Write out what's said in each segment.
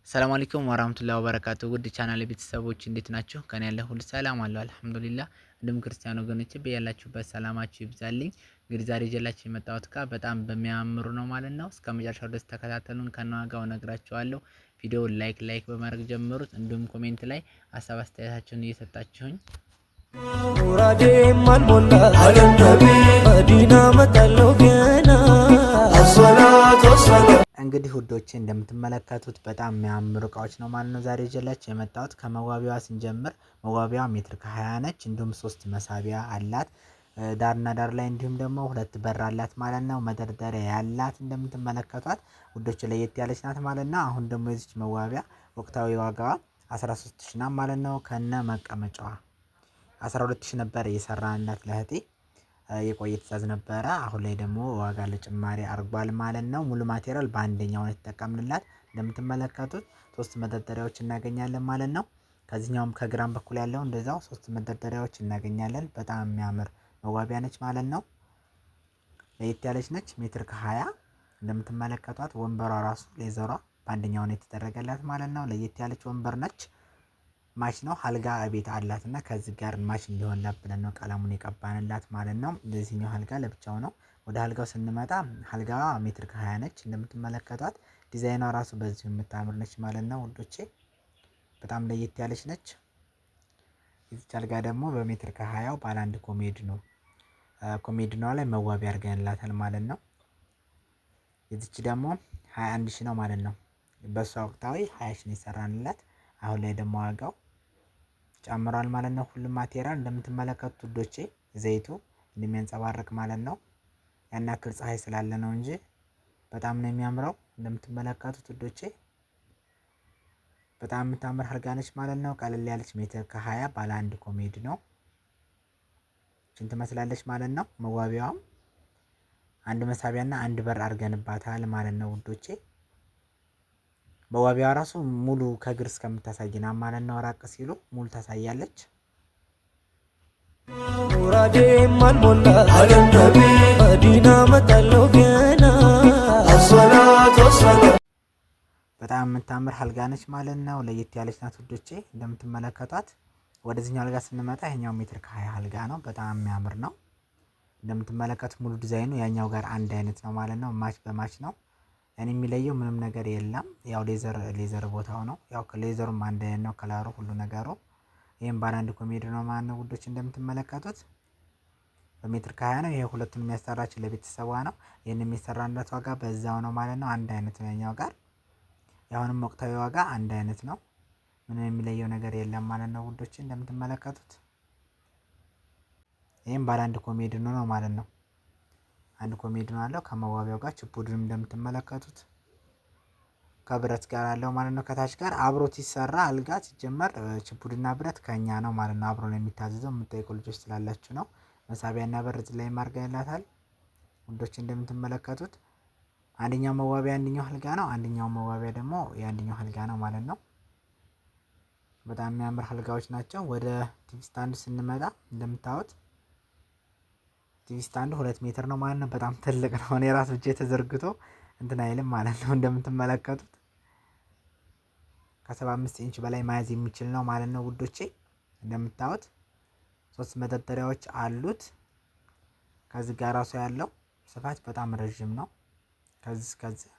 ሰላም አለይኩም ወራህመቱላሂ ወበረካቱ ውድ ቻናል ቤተሰቦች እንዴት ናችሁ? ከኔ ያለ ሁሉ ሰላም አለው አልሐምዱሊላህ። እንዲሁም ክርስቲያን ወገኖቼ በያላችሁበት ሰላማችሁ ይብዛልኝ። እንግዲህ ዛሬ ይዤላችሁ የመጣሁት እቃ በጣም በሚያምሩ ነው ማለት ነው። እስከ መጨረሻው ድረስ ተከታተሉን፣ ከነዋጋው እነግራችኋለሁ። ቪዲዮውን ላይክ በማድረግ ጀምሩት። እንዲሁም ኮሜንት ላይ ሀሳብ አስተያየታችሁን እየሰጣችሁኝ ሙራዴ ማልሞላ አለም ነቢ መዲና መጣለው ገና አሶላት ወሰላም። እንግዲህ ውዶቼ እንደምትመለከቱት በጣም የሚያምሩ እቃዎች ነው ማለት ነው ዛሬ ይዤላችሁ የመጣሁት። ከመዋቢያዋ ስንጀምር መዋቢያዋ ሜትር ከ20 ነች። እንዲሁም 3 መሳቢያ አላት ዳርና ዳር ላይ፣ እንዲሁም ደግሞ 2 በር አላት ማለት ነው። መደርደሪያ ያላት እንደምትመለከቷት ውዶቼ ለየት ያለች ናት ማለት ነው። አሁን ደግሞ የዚች መዋቢያ ወቅታዊ ዋጋዋ 13000 ናት ማለት ነው። ከነ መቀመጫዋ 12000 ነበር የሰራንላት ለህቴ የቆየ ትዕዛዝ ነበረ። አሁን ላይ ደግሞ ዋጋ ለጭማሪ አርጓል ማለት ነው። ሙሉ ማቴሪያል በአንደኛው ነው የተጠቀምንላት። እንደምትመለከቱት 3 መደርደሪያዎች እናገኛለን ማለት ነው። ከዚህኛውም ከግራም በኩል ያለው እንደዛው 3 መደርደሪያዎች እናገኛለን። በጣም የሚያምር መዋቢያ ነች ማለት ነው። ለየት ያለች ነች። ሜትር ከ20 እንደምትመለከቷት ወንበሯ ራሱ ሌዘሯ በአንደኛው ነው የተደረገላት ማለት ነው። ለየት ያለች ወንበር ነች። ማች ነው። አልጋ ቤት አላት እና ከዚህ ጋር ማች እንዲሆንላት ብለን ነው ቀለሙን የቀባንላት ማለት ነው። እንደዚህኛው አልጋ ለብቻው ነው። ወደ አልጋው ስንመጣ አልጋዋ ሜትር ከ20 ነች። እንደምትመለከቷት ዲዛይኗ ራሱ በዚሁ የምታምር ነች ማለት ነው ውዶቼ። በጣም ለየት ያለች ነች። እዚች አልጋ ደግሞ በሜትር ከ20 ባለ አንድ ኮሜዲ ነው። ኮሜዲኗ ላይ መዋቢያ አድርገንላታል ማለት ነው። እዚች ደግሞ 21000 ነው ማለት ነው። በሷ ወቅታዊ 20000 ነው የሰራንላት። አሁን ላይ ደግሞ ዋጋው ጨምሯል ማለት ነው። ሁሉም ማቴሪያል እንደምትመለከቱት ውዶቼ ዘይቱ እንደሚያንጸባርቅ ማለት ነው። ያን ያክል ፀሐይ ስላለ ነው እንጂ በጣም ነው የሚያምረው። እንደምትመለከቱት ውዶቼ በጣም የምታምር አልጋ ነች ማለት ነው። ቀለል ያለች ሜትር ከ20 ባለ አንድ ኮሜዲ ነው። ትመስላለች ማለት ነው። መዋቢያዋም አንድ መሳቢያና አንድ በር አድርገንባታል ማለት ነው ውዶቼ። መዋቢያዋ ራሱ ሙሉ ከግር እስከምታሳይና ማለት ነው። ራቅ ሲሉ ሙሉ ታሳያለች። ሙራዴ ማልሞላ አለም ነቢ መዲና መጣለው ገና አሶላት ወሰላም። በጣም የምታምር አልጋ ነች ማለት ነው። ለየት ያለች ናት ውዶቼ እንደምትመለከቷት። ወደዚህኛው አልጋ ስንመጣ ይሄኛው ሜትር ከ20 አልጋ ነው። በጣም የሚያምር ነው። እንደምትመለከቱት ሙሉ ዲዛይኑ ያኛው ጋር አንድ አይነት ነው ማለት ነው። ማች በማች ነው። እኔ የሚለየው ምንም ነገር የለም። ያው ሌዘር ቦታው ነው። ያው ከሌዘሩም አንድ አይነት ነው ከለሩ ሁሉ ነገሩ። ይሄም ባለ አንድ ኮሜዲ ነው ማለት ነው ውዶች እንደምትመለከቱት በሜትር ከ20 ነው። ይሄ ሁለቱን የሚያሰራችን ለቤተሰቧ ነው። ይሄን የሚሰራለት ዋጋ በዛው ነው ማለት ነው። አንድ አይነት ነው ያኛው ጋር። ያሁንም ወቅታዊ ዋጋ አንድ አይነት ነው። ምንም የሚለየው ነገር የለም ማለት ነው ውዶች እንደምትመለከቱት። ይሄም ባለ አንድ ኮሜዲ ነው ማለት ነው። አንድ ኮሜዲ ነው አለው ከመዋቢያው ጋር ችፑድንም እንደምትመለከቱት ከብረት ጋር አለው ማለት ነው። ከታች ጋር አብሮት ሲሰራ አልጋ ሲጀመር ችፑድና ብረት ከኛ ነው ማለት ነው። አብሮ ነው የሚታዘዘው። የምትጠይቁ ልጆች ስላላችሁ ነው። መሳቢያና በር እዚህ ላይ ማርገንላታል ውዶች እንደምትመለከቱት። አንደኛው መዋቢያ አንደኛው አልጋ ነው። አንደኛው መዋቢያ ደግሞ የአንደኛው አልጋ ነው ማለት ነው። በጣም የሚያምር አልጋዎች ናቸው። ወደ ቲቪ ስታንድ ስንመጣ እንደምታዩት ቲቪ ስታንዱ 2 ሜትር ነው ማለት ነው። በጣም ትልቅ ነው። እኔ ራስ ብቻ ተዘርግቶ እንትን አይልም ማለት ነው። እንደምትመለከቱት ከ75 ኢንች በላይ መያዝ የሚችል ነው ማለት ነው ውዶቼ። እንደምታዩት 3 መደርደሪያዎች አሉት። ከዚህ ጋር ራሱ ያለው ስፋት በጣም ረጅም ነው። ከዚህ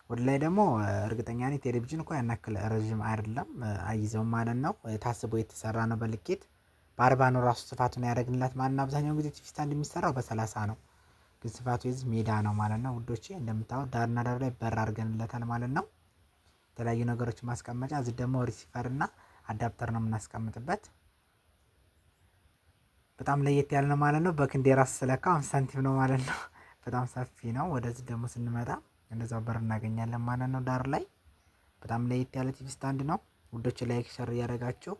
ወደ ላይ ደግሞ እርግጠኛ ነኝ ቴሌቪዥን እንኳን ያን ያክል ረጅም አይደለም አይዘውም ማለት ነው። ታስቦ የተሰራ ነው በልኬት በ40 ነው ራሱ ስፋቱን ያደርግንላት ማለት ነው። አብዛኛው ጊዜ ቲቪ ስታንድ የሚሰራው በ30 ነው፣ ግን ስፋቱ የዚህ ሜዳ ነው ማለት ነው ውዶቼ። እንደምታዩት ዳርና ዳር ላይ በር አድርገንለታል ማለት ነው። የተለያዩ ነገሮች ማስቀመጫ። እዚህ ደግሞ ሪሲቨር እና አዳፕተር ነው የምናስቀምጥበት። በጣም ለየት ያለ ነው ማለት ነው። በክንዴ ራስ ስለካ 5 ሳንቲም ነው ማለት ነው። በጣም ሰፊ ነው። ወደዚህ ደግሞ ስንመጣ እንደዛው በር እናገኛለን ማለት ነው ዳር ላይ። በጣም ለየት ያለ ቲቪ ስታንድ ነው ውዶች። ላይክ ሸር እያደረጋችሁ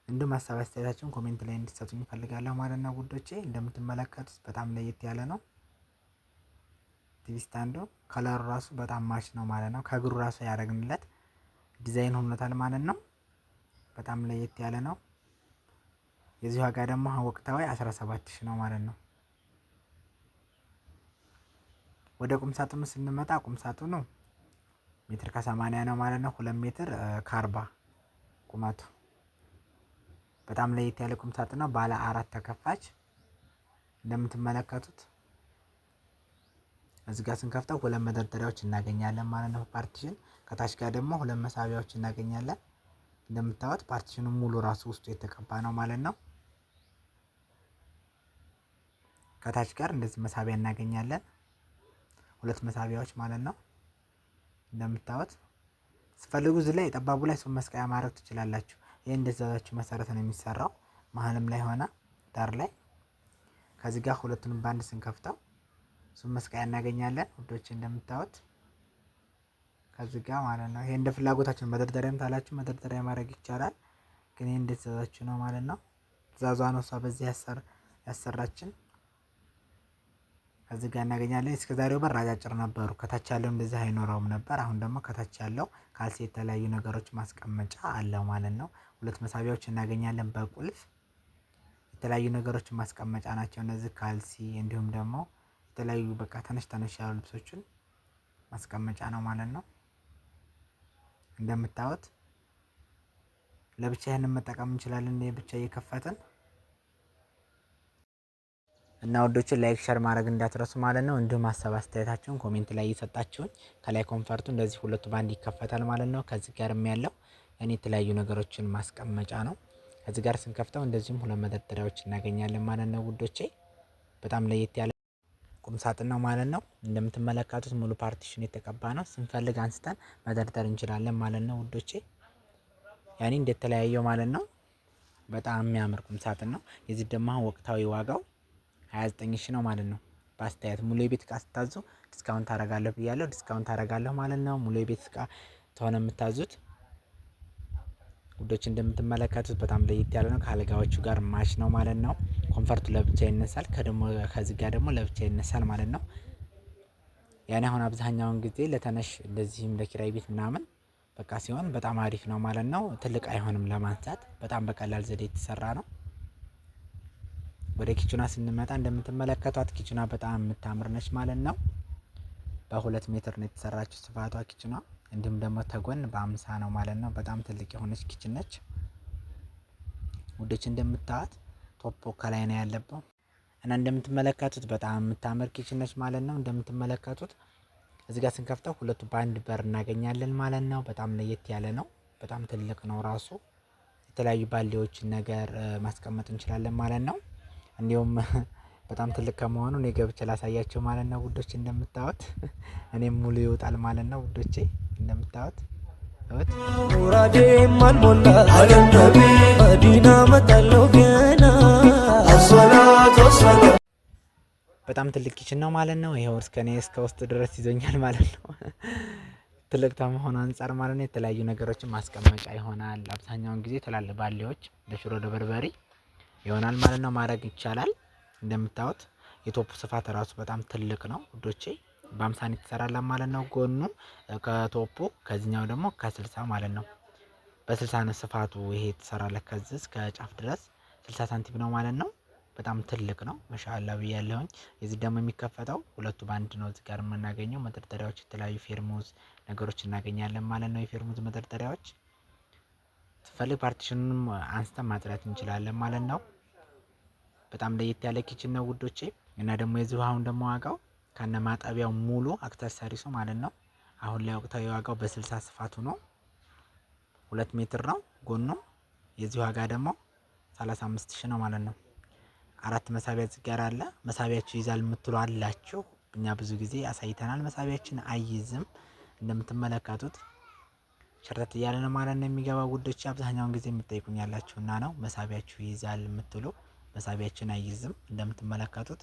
እንዲሁም ሀሳብ አስተያየታችሁን ኮሜንት ላይ እንድትሰጡኝ እፈልጋለሁ ማለት ነው ውዶቼ። እንደምትመለከቱት በጣም ለየት ያለ ነው ቲቪ ስታንዱ። ከለሩ ራሱ በጣም ማች ነው ማለት ነው። ከእግሩ ራሱ ያደረግንለት ዲዛይን ሆኖታል ማለት ነው። በጣም ለየት ያለ ነው። የዚህ ዋጋ ደግሞ ወቅታዊ 17000 ነው ማለት ነው። ወደ ቁም ሳጥኑ ስንመጣ ቁም ሳጥኑ ሜትር ከ80 ነው ማለት ነው። 2 ሜትር ከ40 ቁመቱ በጣም ለየት ያለ ቁም ሳጥን ነው። ባለ 4 ተከፋች እንደምትመለከቱት እዚህ ጋር ስንከፍተው 2 መደርደሪያዎች እናገኛለን ማለት ነው። ፓርቲሽን ከታች ጋር ደግሞ 2 መሳቢያዎች እናገኛለን። እንደምታዩት ፓርቲሽኑ ሙሉ ራሱ ውስጡ የተቀባ ነው ማለት ነው። ከታች ጋር እንደዚህ መሳቢያ እናገኛለን 2 መሳቢያዎች ማለት ነው። እንደምታዩት ስፈልጉ እዚህ ላይ ጠባቡ ላይ ሱም መስቀያ ማድረግ ትችላላችሁ። ይሄ እንደዛችሁ መሰረት ነው የሚሰራው። መሀልም ላይ ሆነ ዳር ላይ ከዚህ ጋር ሁለቱንም ባንድ ስንከፍተው ሱም መስቀያ እናገኛለን ውዶች እንደምታዩት ከዚህ ጋር ማለት ነው። ይሄ እንደ ፍላጎታችን መደርደሪያም ታላችሁ መደርደሪያ ማድረግ ይቻላል። ግን ይሄ እንደዛችሁ ነው ማለት ነው። ትእዛዟ ነው እሷ በዚህ ያሰራችን። ከዚህ ጋር እናገኛለን። እስከዛሬው በር አጫጭር ነበሩ። ከታች ያለው እንደዚህ አይኖረውም ነበር። አሁን ደግሞ ከታች ያለው ካልሲ የተለያዩ ነገሮች ማስቀመጫ አለው ማለት ነው። 2 መሳቢያዎች እናገኛለን በቁልፍ የተለያዩ ነገሮች ማስቀመጫ ናቸው እነዚህ ካልሲ፣ እንዲሁም ደግሞ የተለያዩ በቃ ተነሽ ያሉ ልብሶችን ማስቀመጫ ነው ማለት ነው። እንደምታዩት ለብቻ ይሄንን መጠቀም እንችላለን ብቻ እየከፈትን እና ወዶችን ላይክ ሸር ማድረግ እንዳትረሱ ማለት ነው። እንዲሁም ሀሳብ አስተያየታችሁን ኮሜንት ላይ እየሰጣችሁኝ ከላይ ኮንፈርቱ እንደዚህ ሁለቱ ባንድ ይከፈታል ማለት ነው። ከዚህ ጋርም ያለው እኔ የተለያዩ ነገሮችን ማስቀመጫ ነው። ከዚህ ጋር ስንከፍተው እንደዚህም 2 መደርደሪያዎች እናገኛለን ማለት ነው ውዶቼ። በጣም ለየት ያለ ቁም ሳጥን ነው ማለት ነው። እንደምትመለከቱት ሙሉ ፓርቲሽን የተቀባ ነው። ስንፈልግ አንስተን መደርደር እንችላለን ማለት ነው ውዶቼ። ያኔ እንደተለያየው ማለት ነው። በጣም የሚያምር ቁም ሳጥን ነው። የዚህ ደግሞ ወቅታዊ ዋጋው 29 ሺህ ነው ማለት ነው። በአስተያየት ሙሉ የቤት እቃ ስታዙ ዲስካውንት አደርጋለሁ ብያለሁ። ዲስካውንት አደርጋለሁ ማለት ነው። ሙሉ የቤት እቃ ተሆነ የምታዙት ውዶች እንደምትመለከቱት በጣም ለየት ያለ ነው። ከአልጋዎቹ ጋር ማች ነው ማለት ነው። ኮንፈርቱ ለብቻ ይነሳል፣ ከዚህ ጋር ደግሞ ለብቻ ይነሳል ማለት ነው። ያኔ አሁን አብዛኛውን ጊዜ ለተነሽ እንደዚህም ለኪራይ ቤት ምናምን በቃ ሲሆን በጣም አሪፍ ነው ማለት ነው። ትልቅ አይሆንም ለማንሳት በጣም በቀላል ዘዴ የተሰራ ነው። ወደ ኪችኗ ስንመጣ እንደምትመለከቷት ኪችኗ በጣም የምታምር ነች ማለት ነው። በ2 ሜትር ነው የተሰራችው ስፋቷ ኪችኗ። እንዲሁም ደግሞ ተጎን በ50 ነው ማለት ነው። በጣም ትልቅ የሆነች ኪችን ነች ውዶች እንደምታዩት ቶፖ ከላይ ነው ያለበት እና እንደምትመለከቱት በጣም የምታምር ኪችን ነች ማለት ነው። እንደምትመለከቱት እዚህ ጋር ስንከፍተው 2 ባንድ በር እናገኛለን ማለት ነው። በጣም ለየት ያለ ነው። በጣም ትልቅ ነው ራሱ። የተለያዩ ባልዲዎችን ነገር ማስቀመጥ እንችላለን ማለት ነው። እንዲሁም በጣም ትልቅ ከመሆኑ እኔ ገብቼ ላሳያቸው ማለት ነው ውዶች እንደምታዩት እኔም ሙሉ ይወጣል ማለት ነው ውዶቼ እንደምታዩት ሙራዴ ማልሞላ አለ ነቢ መዲና መጣለው ገና አሶላት ወሰላ በጣም ትልቅ ኪችን ነው ማለት ነው። ይሄው እስከ ውስጥ ድረስ ይዞኛል ማለት ነው። ትልቅ ከመሆኑ አንፃር ማለት ነው የተለያዩ ነገሮችን ማስቀመጫ ይሆናል። አብዛኛውን ጊዜ ትላልቅ ባሌዎች ለሽሮ ለበርበሬ ይሆናል ማለት ነው። ማድረግ ይቻላል። እንደምታዩት የቶፑ ስፋት ራሱ በጣም ትልቅ ነው ውዶቼ። በ50 የተሰራላ ማለት ነው። ጎኑ ከቶፑ ከዚህኛው ደግሞ ከ60 ማለት ነው። በ60 ነው ስፋቱ ይሄ የተሰራለ ከዚህ እስከ ጫፍ ድረስ 60 ሳንቲም ነው ማለት ነው። በጣም ትልቅ ነው ማሻአላ ብያለሁኝ። የዚህ ደግሞ የሚከፈተው 2 ባንድ ነው። እዚህ ጋር የምናገኘው መደርደሪያዎች የተለያዩ ፌርሙዝ ነገሮች እናገኛለን ማለት ነው። የፌርሙዝ መደርደሪያዎች ስፈልግ ፓርቲሽኑንም አንስተን ማጽዳት እንችላለን ማለት ነው። በጣም ለየት ያለ ኪችን ነው ውዶቼ። እና ደግሞ የዚህ አሁን ደግሞ ዋጋው ከነ ማጠቢያው ሙሉ አክሰሰሪሱ ማለት ነው አሁን ላይ ወቅታዊ ዋጋው በ60 ስፋቱ ነው 2 ሜትር ነው ጎኑ። የዚህ ዋጋ ደግሞ 35 ሺህ ነው ማለት ነው። 4 መሳቢያ እዚህ ጋር አለ። መሳቢያችሁ ይዛል የምትሉ አላችሁ። እኛ ብዙ ጊዜ አሳይተናል። መሳቢያችን አይይዝም እንደምትመለከቱት ሸርተት እያለ ነው ማለት ነው የሚገባው ውዶች። አብዛኛውን ጊዜ የምትጠይቁኝ ያላችሁና ነው መሳቢያችሁ ይይዛል የምትሉ። መሳቢያችን አይይዝም እንደምትመለከቱት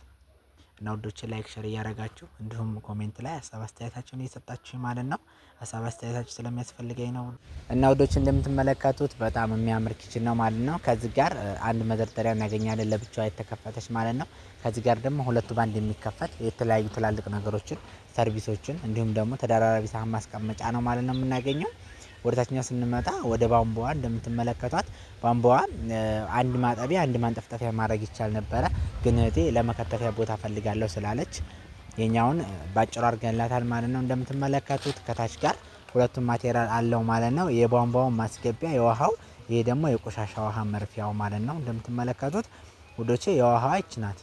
እና ውዶች ላይክ ሸር እያደረጋችሁ እንዲሁም ኮሜንት ላይ ሀሳብ አስተያየታችሁን እየሰጣችሁ ማለት ነው። ሀሳብ አስተያየታችሁ ስለሚያስፈልገኝ ነው። እና ውዶች እንደምትመለከቱት በጣም የሚያምር ኪችን ነው ማለት ነው። ከዚህ ጋር አንድ መደርደሪያ እናገኛለን ለብቻዋ የተከፈተች ማለት ነው። ከዚህ ጋር ደግሞ 2 ባንድ የሚከፈት የተለያዩ ትላልቅ ነገሮችን ሰርቪሶችን እንዲሁም ደግሞ ተደራራቢ ሳህን ማስቀመጫ ነው ማለት ነው የምናገኘው። ወደ ታችኛው ስንመጣ ወደ ቧንቧዋ እንደምትመለከቷት ቧንቧዋ አንድ ማጠቢያ አንድ ማንጠፍጠፊያ ማድረግ ይቻል ነበረ። ግን እህቴ ለመከተፊያ ቦታ ፈልጋለሁ ስላለች የኛውን ባጭሩ አድርገንላታል ማለት ነው። እንደምትመለከቱት ከታች ጋር ሁለቱም ማቴሪያል አለው ማለት ነው። የቧንቧው ማስገቢያ የውሃው፣ ይሄ ደግሞ የቆሻሻ ውሃ መርፊያው ማለት ነው። እንደምትመለከቱት ውዶቼ የውሃዋ ይችናት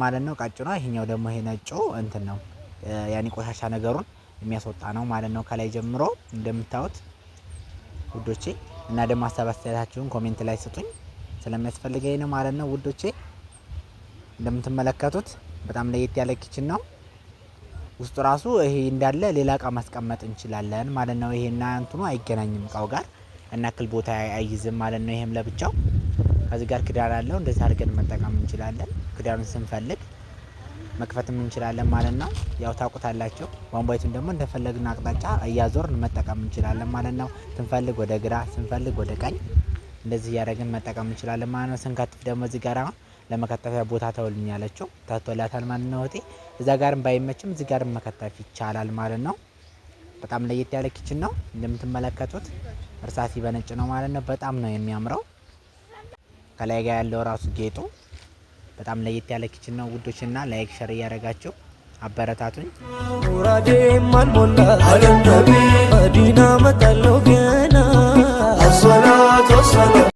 ማለት ነው ቀጭኗ። ይሄኛው ደግሞ ይሄ ነጩ እንትን ነው ያኒ ቆሻሻ ነገሩን የሚያስወጣ ነው ማለት ነው ከላይ ጀምሮ እንደምታዩት ውዶቼ። እና ደግሞ ሀሳብ አስተያየታችሁን ኮሜንት ላይ ስጡኝ ስለሚያስፈልገኝ ነው ማለት ነው ውዶቼ። እንደምትመለከቱት በጣም ለየት ያለ ኪችን ነው። ውስጡ ራሱ ይሄ እንዳለ ሌላ እቃ ማስቀመጥ እንችላለን ማለት ነው። ይሄና እንትኑ አይገናኝም እቃው ጋር እና ክል ቦታ አይይዝም ማለት ነው። ይሄም ለብቻው ከዚህ ጋር ክዳን አለው። እንደዚህ አድርገን መጠቀም እንችላለን። ክዳኑን ስንፈልግ መክፈትም እንችላለን ማለት ነው። ያው ታውቁታላችሁ። ቧንቧይቱን ደግሞ እንደፈለግን አቅጣጫ እያዞርን መጠቀም እንችላለን ማለት ነው። ስንፈልግ ወደ ግራ ስንፈልግ ወደ ቀኝ እንደዚህ እያደረግን መጠቀም እንችላለን ማለት ነው። ስንከትፍ ደግሞ እዚህ ጋር ለመከተፊያ ቦታ ተወልኛለችው ታቶላታል ማለት ነው። እህቴ እዛ ጋርም ባይመችም እዚህ ጋርም መከተፍ ይቻላል ማለት ነው። በጣም ለየት ያለ ኪችን ነው እንደምትመለከቱት። እርሳሲ በነጭ ነው ማለት ነው። በጣም ነው የሚያምረው። ከላይ ጋር ያለው ራሱ ጌጡ በጣም ለየት ያለ ኪችን ነው ውዶችና ላይክ ሸር እያደረጋችሁ አበረታቱኝ። ሙራዴ ማን ሞላ አለ ነቢ መዲና መጣለው